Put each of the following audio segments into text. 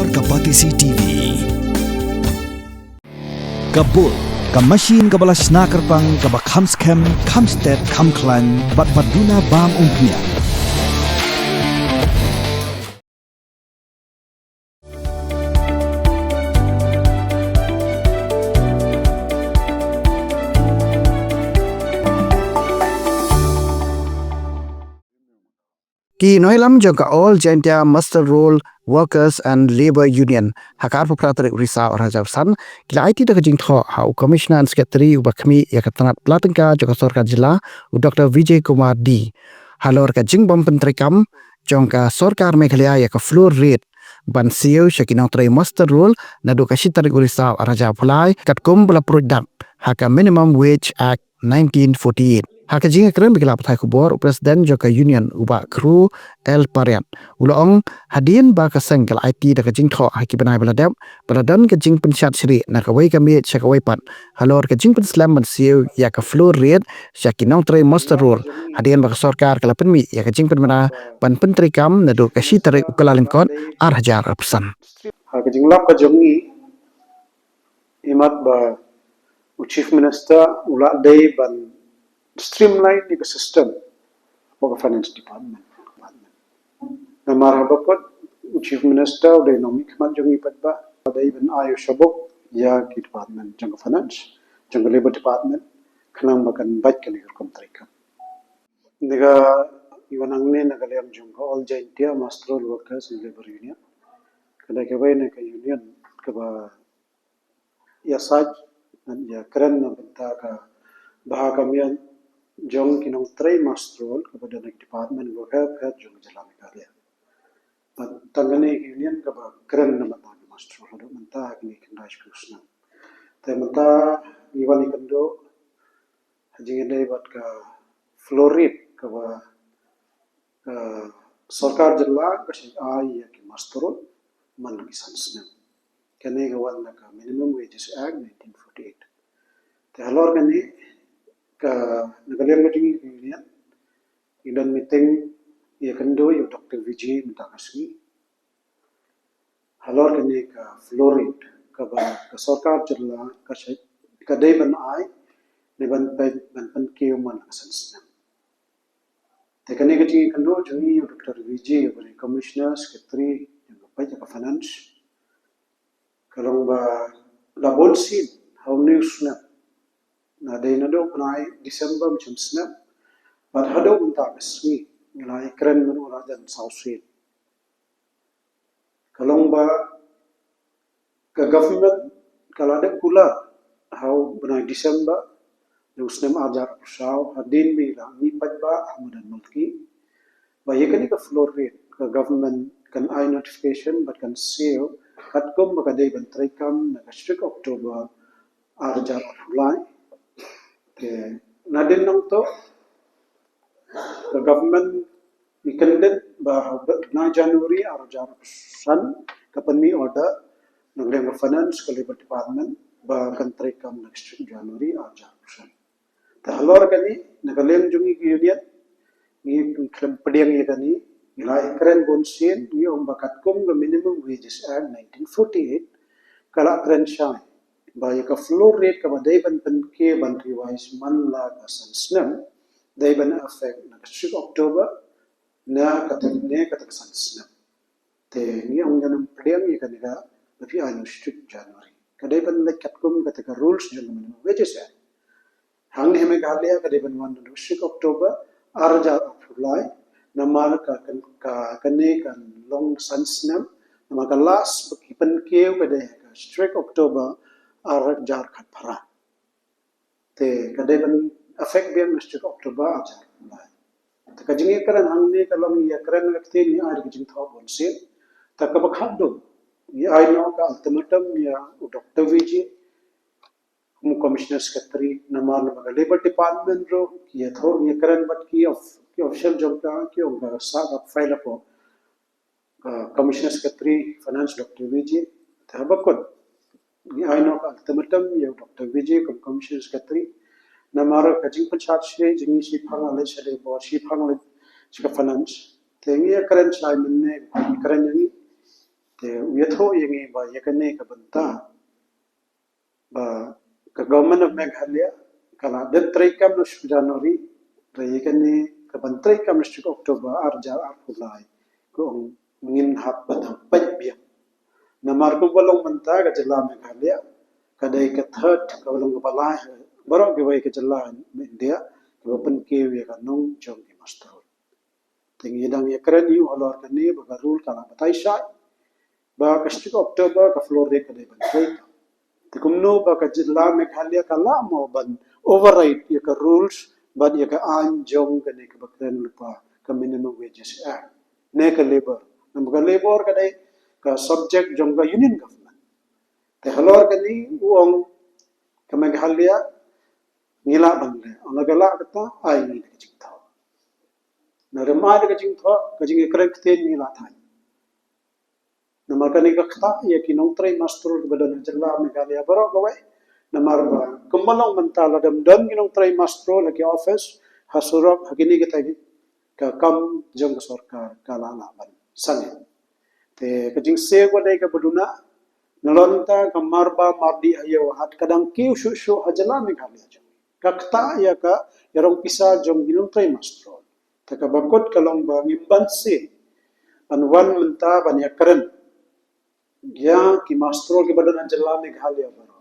Halor Kapatisi TV Kabul ka machine ka balas nakarpang ka ba kamskem kamstet kamklan bat baduna bam umpnya Ki noilam joka all Jaintia Master Roll Workers and Labor Union hakar pupratrik risa Raja San kila IT dak jing tho hau Commissioner and Secretary ubakmi yakatanat Platengka joka Sorka Jila u Dr. Vijay Kumar D halor ka jing bom pentrikam jongka Sorkar Meghalaya yaka floor rate ban CEO shakinang tray Master Roll nadu ka shitarik risa Raja Pulai katkum bala product haka Minimum Wage Act 1948 haka jinga keren bigla patai kubor presiden joka union uba kru el parian ulong hadien ba ka sengkel IT da ka jing tho haki banai baladam baladan ka jing pensat sri na ka wai ka mi chakawai pan halor ka jing pen slam ban siu ya ka floor rate shakinang tray master roll hadien ba ka sarkar kala pen mi ya ka jing pen mana pan pentri kam na do ka shi tarik ukalalin kon arhajar persen haka jing lap ka jongi imat ba chief minister ula day ban streamline the system of the finance department. Na marhabakot chief minister de economic manjongi patba da even ayo shabok ya ki department jang finance jang labor department khanang bakan bait kali kontrika. Nega iwanangne nagalem jong all Jaintia Master Workers and Labor Union. Kada ke bayne ka union ka ba ya saj ya keren na benta ka baha kamian jong kinong tray mastrol kepada nek department worker ka jong jalan karya. Tangane union ka ba keren na mata mastrol do menta ni kendai kusna. Te menta iwani kendo haji dai bat ka florid ka ba sarkar jilla ka shi ai ya ki mastrol man ki sansna. Kene ga wan ka minimum wages act 1948. Te halor kani ka nagalem meeting union idan meeting ya kendo ya Dr. Vijay Mutakasmi halor kene ka florid ka ba ka sarkar jilla ka shay ka day ban ai ne ban ban ke man kasansna te kene ka ti kendo juni Dr. Vijay bari commissioner secretary ya pa ka finance kalong ba labon sin how news na day na do panai December macam snap but hado unta kasmi nilai keren men ora dan South Street kalong ba ka government kalau ada kula how panai December do snap ajar usau hadin mi la mi padba Ahmad Mulki ba yekani ka floor rate ka government kan I notification but kan seal kat kom ba day ban traikam na strict October arjar July nadin nang to the government ikended ba na January arjar san kapan mi order ng labor finance ka labor department ba country kam next January arjar san ta halor kani nagalem jungi union ni klem pediang ye kani ilai keren bonsin ni bakat kum the minimum wages act 1948 kala keren shai ba ka floor rate ka badai ban ke ban revise man la ka sansnam dai ban affect na 6 October na ka tak sansnam te ni ang ganang pediang ye kanila tapi anu strict January kadai ban lekat kum ka tak rules jung minimum wages act hang heme galia kadai ban 1 6 October arja July na mal ka kane kan long sansnam na ka last kipan ke kadai ka strict October ar jar khat phara te kadai ban affect biam strict October ajar te kajingi karan hangne kalong ya karan lakte ni ar kijing thaw bonse ta ka bakhat do ya I know ka ultimatum ya Dr. Vijay commissioner secretary namal ba labor department ro ya tho ya karan bat ki official job ka ki onga sa file po commissioner secretary finance Dr. Vijay ta bakot I know ultimatum ya Dr. Vijay commissioner secretary na maro kajing panchat shri jingi si phang ale chale bo si phang le chika finance tengi karen chai minne karen yangi te uyatho yengi ba yakane ka banta ba ka government of Meghalaya kala den traikam no January ra yakane ka bantrai kam no October arja arpulai ko ngin hap badam pajbiam na marko balong banta ka jala Meghalaya kadai ka third ka balong balai baro ke wai ka jala India ke open ke we ka nong jong ki master tingi dang yakran yu holor kani ba rule kala batai shai ba ka October ka floor re ka dai bantrai tikumno ba ka jilla Meghalaya kala mo ban override ya ka rules but ya ka an jong ka ne ka bakren lupa ka minimum wages act ne ka labor nam ka labor ka dai ka subject jong ka union government te halor ka ni uong ka Meghalaya ngila bangle ona gala kata ai ni ka jing tho na rema ka jing tho ka jing ekran kte ngila thai namakani ka khata ya ki nong trai master badan jalla Meghalaya baro ka wai namar ba kumalong mentala dam dam ki nong trai master la ki office hasurok hakini ka tagi ka kam jong ka sarkar kala la ban sange te ka jing se ko dai ka baduna nalonta ka marba mardi ayo hat kadang ki shu hajala Meghalaya jong ka khata ya ka yarong pisa jong ki nong trai master ta ka bakot kalong ba ngimban se anwan menta ban ya karen ya ki master ke badan jalla Meghalaya baro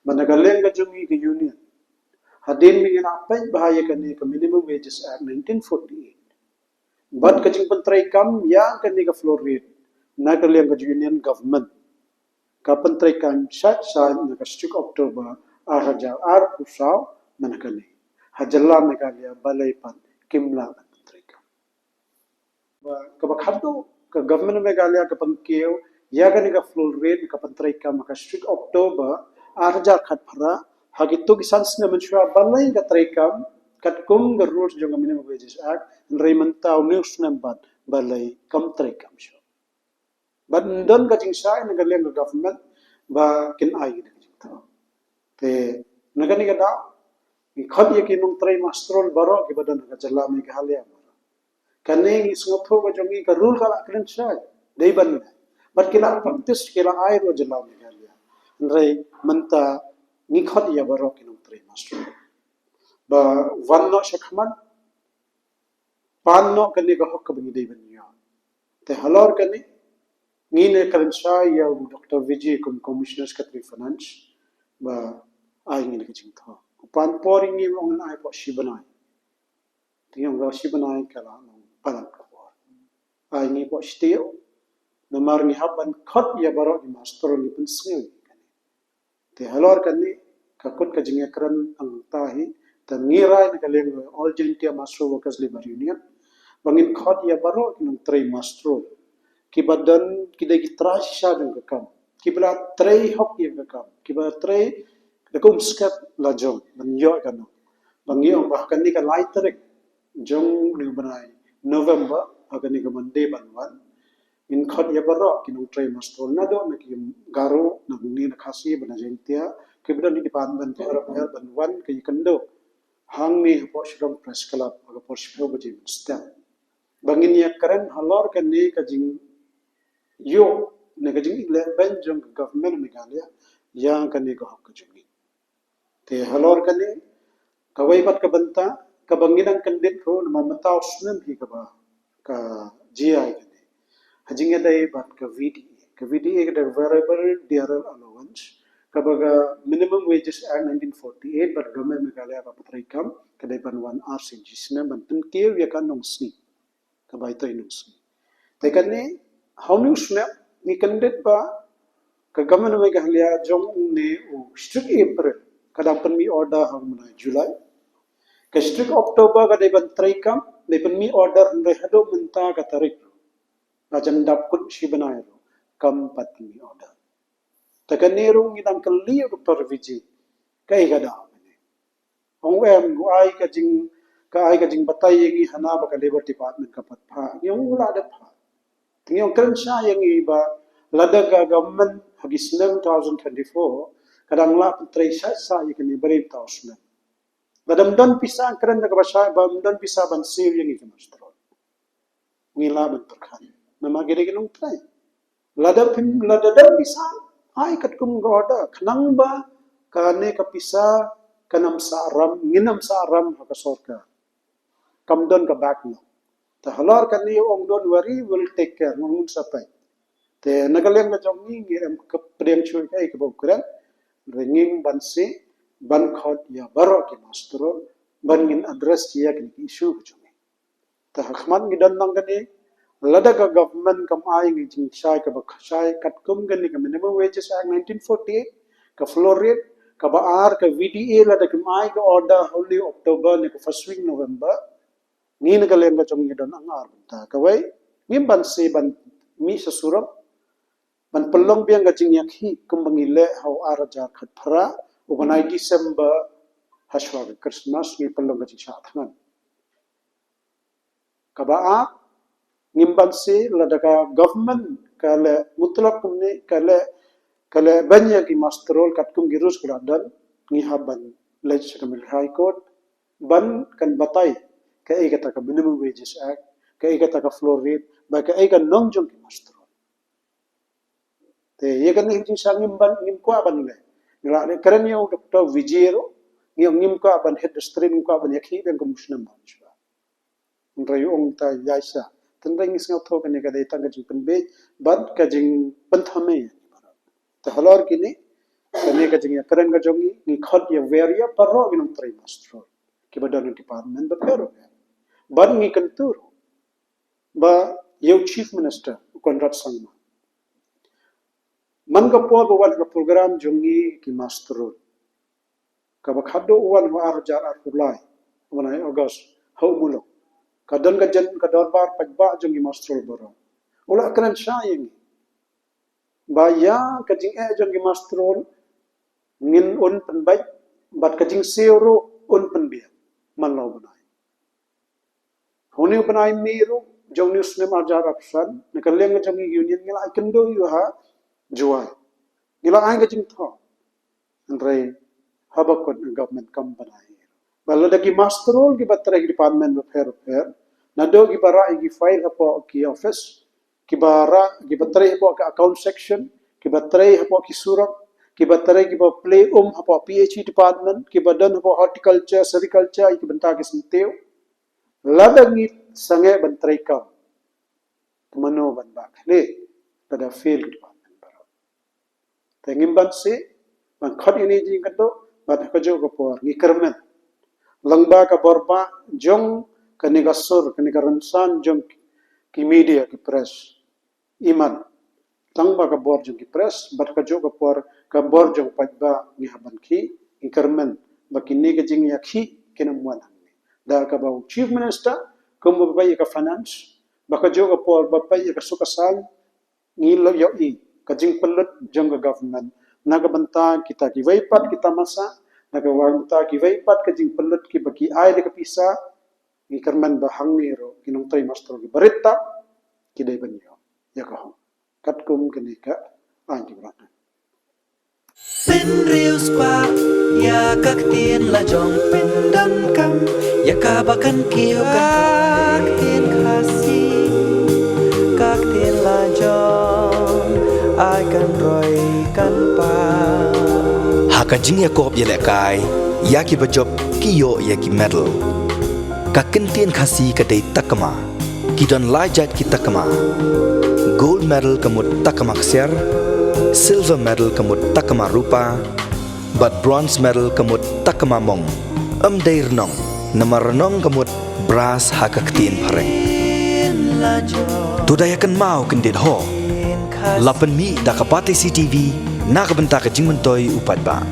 managaleng ka jungi ki union hadin mi na pai bahaya kani ka minimum wages act 1948 but ka jing pantrai kam ya kani ka floor rate na ka leng ka union government ka pantrai kam shat sa na ka October haja pusau manakani hajalla Meghalaya balai pan kimla pantrai kam ka bakhado ka government Meghalaya ka pankeu ya kani ka floor rate ka pantrai kam ka October haja khat phara hagitu kisans na mensyua balai ka traikam kat kum the rules jong minimum wages act reimenta news nambat balai kam traikam sho but don ka jingsa na galeng government ba kin ai ni te nagani ka da ki khot ye ki nong trai mastrol baro ki badan ka jalla Meghalaya kane isngotho ka jongi ka rule kala kren sai dei ban but kila practice kila ai ro jalla Meghalaya rei menta ni khot ya baro ki nong trai mastrol ba vanno shakman panno kani ka hok bani dei ban ya te halor kani ni ne kren sai ya Dr. Vijay kum commissioner secretary finance ba ai ni ka jing tha pan pori ni ong ai po shibanai tiang ga shibanai kala palan ko ai ni po stio na mar ni haban khot ya baro ni master ni pun sngi te halor kani ka kut ka jing ekran ang tahi ta ngirai na kaleng all India master workers labor union bangin khot ya baro nang trai master ki badan ki de ki trasha ding ka kam ki bla trai hok ya ka kam ki ba trai da kum skat la jom ban yo ka no bangi ong ba kan ni ka lai trek jong ni banai November akan ni ka Monday banwan in khot ya baro ki nang trai master na do na ki garo na ni na khasi bana jentia ki bla ni department per banwan ki kando hang ni po shrom press club aga por shro baji stem bangin ya karen halor kan ni ka jing yo ne ka jing le ben jong government Meghalaya yang kan ni ka hok ka jing te halor kan ni ka wai pat ka banta ka bangin ang kandit ro na mamataw sunan hi ka ba ka GI kan ni hajing ya dai bat ka VDA ka variable diaral allowance ka baga minimum wages act 1948 but government Meghalaya ka patrai kam ka dai ban 1 RCG sna ban tin ke ya kan nong sni ka bai tai nong sni te kan ni how news na ni kandit ba ka government Meghalaya jong ne o strict April kadang pen mi order hang mana July ka strict October ka dai ban trai kam dai pen mi order re hado menta ka tarik ajan dap kut shi banai ro kam pat mi order ta kan ne ro ngi dang kali Dr. Vijay kai ga da ong em gu ai ka jing batai yengi hana ba ka labor department ka pat pha yong la da pha tingyong kan sha yengi ba ladaga government hagisnem 2024 kadang la trai sa yekni bari tausna badam don pisa kran da basha bam don pisa ban sev yengi ka mastro ngila ban perkhan nama gere ginong trai Lada bisa ai kat kum goda khnang ba kane kapisa kanam saram nginam saram ha kasorka kamdon ka back no ta halor kan ni ong don worry will take care ngun sapai te nagaleng na jong ni em ka prem chui kai ka bokran ringing bansi ban khot ya baro ki mastro ban ngin address ya ki issue chumi ta khman ngi dan nang gani lada ka government kam ai ngi jing chai ka bak chai kat kum gani ka minimum wages act 1948 ka floor rate ka ba ar ka VDA lada kam ai ka order only October ni ka first week November ni na kalem ka chong ngi dan ang ar ta ka wai ngim ban se ban mi sa surap ban pelong biang ka jing yak hi kum bangile hau ar jar khat phara ubanai December haswa Christmas ngi pelong ka jing sa thangan ka ba a ngimban se ladaka government kale mutlak kumne kale banya ki masterol katkum girus kuradan ngi haban legislative high court ban kan batai ka egata ka minimum wages act ka egata ka floor rate ba ka ega nongjong ki masterol te ye kan hi sangim ban ngim kwa ban le ngla ne karen yo dr vijero ngim kwa ban head stream kwa ban yakhi ben commissioner manchba ndrayu ong ta yaisa tendang isngaw tho kani ka dai tang jing penbe bad ka jing penthame ta halor kini kani ka jing ya karen ka jongi ni khot ya veria parro ginong trimester ki badan department ba pero bad ngi kantur ba yo chief minister Conrad Sangma man ka po ba program jongi ki master ka ba khado wan wa arjar arulai wana August how mulo kadang kajan kadar bar pajba jongi master baro ula kran syayeng ba ya kajing jongi master ngin un penbai bat kajing seuro un penbia man law banai hone banai miru jongi usne marjar option nikaleng jongi union ngila kendo yu ha juai ngila ai kajing tho andre habakot government kam banai bala dagi masterol ki batra ki department of fair nado ki bara ki file hapo ki office ki bara ki batra hapo ka account section ki batra hapo ki surat ki batra ki ba play hapo PhD department ki badan hapo horticulture sericulture ki benta ki sinteu ladangi sange bantrai ka mano ban ba le pada field department bara tengim ban se ban khot ini jing kato ban ka jo ko por ni kermen langba ka borba jong kaniga sur kaniga ransan jong ki media ki press iman langba ka bor jong ki press bat ka jo ka por ka bor jong pajba ni haban ki inkermen bakini ka jing yakhi kinamwan da ka ba chief minister kumba ba ka finance baka jo ka por ba pa ka sukasal ni lo yo i ka jing pelut jong ka government naga banta kita ki waipat kita masa naga wanta ki vaipat ka jing pelut ki baki ai de ka pisa ni kerman bahang ni ro kinong tay master ki barita ki dai banyo ya ka ho kat kum kini ka anti brana Pen rius pa ya kak tien la jong pen dan kam ya ka bakan kiyo kak tien khasi kak tien la jong ai kan roi kan pa Hakajing ya kop ya lekai, ya ki bajob kiyo ya ki medal. Kakentien khasi kadai takama, kidon lajat ki takama. Gold medal kamut takama ksir, silver medal kamut takama rupa, but bronze medal kamut takama mong. Amday renong, nama renong kamut brass hakaktien pareng. Tudayakan mau kendit ho. Lapan mi dakapati CTV, nakabenta ka jingmentoy upat ba.